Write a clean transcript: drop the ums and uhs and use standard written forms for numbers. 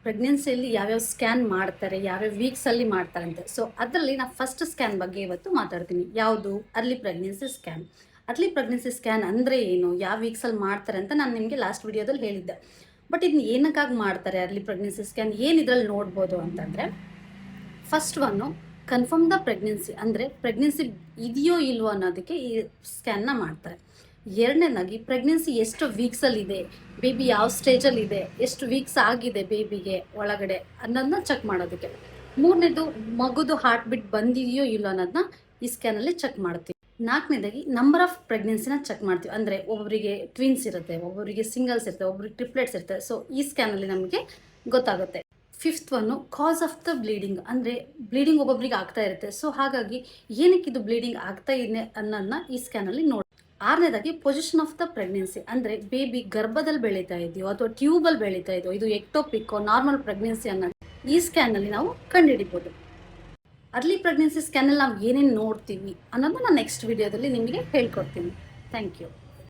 ಪ್ರೆಗ್ನೆನ್ಸಿಯಲ್ಲಿ ಯಾವ್ಯಾವ ಸ್ಕ್ಯಾನ್ ಮಾಡ್ತಾರೆ, ಯಾವ್ಯಾವ ವೀಕ್ಸಲ್ಲಿ ಮಾಡ್ತಾರೆ ಅಂತ. ಸೊ ಅದರಲ್ಲಿ ನಾನು ಫಸ್ಟ್ ಸ್ಕ್ಯಾನ್ ಬಗ್ಗೆ ಇವತ್ತು ಮಾತಾಡ್ತೀನಿ. ಯಾವುದು? Early pregnancy scan. Early pregnancy scan ಅಂದರೆ ಏನು, ಯಾವ ವೀಕ್ಸಲ್ಲಿ ಮಾಡ್ತಾರೆ ಅಂತ ನಾನು ನಿಮಗೆ ಲಾಸ್ಟ್ ವಿಡಿಯೋದಲ್ಲಿ ಹೇಳಿದ್ದೆ. ಬಟ್ ಇದನ್ನ ಏನಕ್ಕಾಗಿ ಮಾಡ್ತಾರೆ ಅರ್ಲಿ ಪ್ರೆಗ್ನೆನ್ಸಿ ಸ್ಕ್ಯಾನ್, ಏನು ಇದರಲ್ಲಿ ನೋಡ್ಬೋದು ಅಂತಂದರೆ, first one confirm the pregnancy, ಅಂದರೆ ಪ್ರೆಗ್ನೆನ್ಸಿ ಇದೆಯೋ ಇಲ್ವೋ ಅನ್ನೋದಕ್ಕೆ ಈ ಸ್ಕ್ಯಾನ್ನ ಮಾಡ್ತಾರೆ. ಎರಡನೇದಾಗಿ ಪ್ರೆಗ್ನೆನ್ಸಿ ಎಷ್ಟು ವೀಕ್ಸಲ್ಲಿದೆ, ಬೇಬಿ ಯಾವ ಸ್ಟೇಜಲ್ಲಿದೆ, ಎಷ್ಟು ವೀಕ್ಸ್ ಆಗಿದೆ ಬೇಬಿಗೆ ಒಳಗಡೆ ಅನ್ನೋದನ್ನ ಚೆಕ್ ಮಾಡೋದಕ್ಕೆ. ಮೂರನೇದು ಮಗುದು ಹಾರ್ಟ್ ಬೀಟ್ ಬಂದಿದೆಯೋ ಇಲ್ಲೋ ಅನ್ನೋದನ್ನ ಈ ಸ್ಕ್ಯಾನಲ್ಲಿ ಚೆಕ್ ಮಾಡ್ತೀವಿ. ನಾಲ್ಕನೇದಾಗಿ ನಂಬರ್ ಆಫ್ ಪ್ರೆಗ್ನೆನ್ಸಿನ ಚೆಕ್ ಮಾಡ್ತೀವಿ. ಅಂದರೆ ಒಬ್ಬರಿಗೆ ಟ್ವಿನ್ಸ್ ಇರುತ್ತೆ, ಒಬ್ಬರಿಗೆ ಸಿಂಗಲ್ಸ್ ಇರುತ್ತೆ, ಒಬ್ಬರಿಗೆ ಟ್ರಿಪ್ಲೆಟ್ಸ್ ಇರುತ್ತೆ. ಸೊ ಈ ಸ್ಕ್ಯಾನಲ್ಲಿ ನಮಗೆ ಗೊತ್ತಾಗುತ್ತೆ. Fifth one cause of the bleeding, ಅಂದರೆ ಬ್ಲೀಡಿಂಗ್ ಒಬ್ಬೊಬ್ರಿಗೆ ಆಗ್ತಾ ಇರುತ್ತೆ. ಸೊ ಹಾಗಾಗಿ ಏನಕ್ಕೆ ಇದು ಬ್ಲೀಡಿಂಗ್ ಆಗ್ತಾ ಇದೆ ಅನ್ನೋದನ್ನ ಈ ಸ್ಕ್ಯಾನಲ್ಲಿ ನೋಡಿ. ಆರನೇದಾಗಿ ಪೊಸಿಷನ್ ಆಫ್ ದ ಪ್ರೆಗ್ನೆನ್ಸಿ, ಅಂದರೆ ಬೇಬಿ ಗರ್ಭದಲ್ಲಿ ಬೆಳೀತಾ ಇದೆಯೋ ಅಥವಾ ಟ್ಯೂಬಲ್ಲಿ ಬೆಳೀತಾ ಇದೆಯೋ, ಇದು ಎಕ್ಟೋಪಿಕ್ಕೋ ನಾರ್ಮಲ್ ಪ್ರೆಗ್ನೆನ್ಸಿ ಅನ್ನೋದು ಈ ಸ್ಕ್ಯಾನಲ್ಲಿ ನಾವು ಕಂಡುಹಿಡಿಬೋದು. ಅರ್ಲಿ ಪ್ರೆಗ್ನೆನ್ಸಿ ಸ್ಕ್ಯಾನಲ್ಲಿ ನಾವು ಏನೇನು ನೋಡ್ತೀವಿ ಅನ್ನೋದನ್ನ ನಾನು ನೆಕ್ಸ್ಟ್ ವಿಡಿಯೋದಲ್ಲಿ ನಿಮಗೆ ಹೇಳ್ಕೊಡ್ತೀನಿ. Thank you.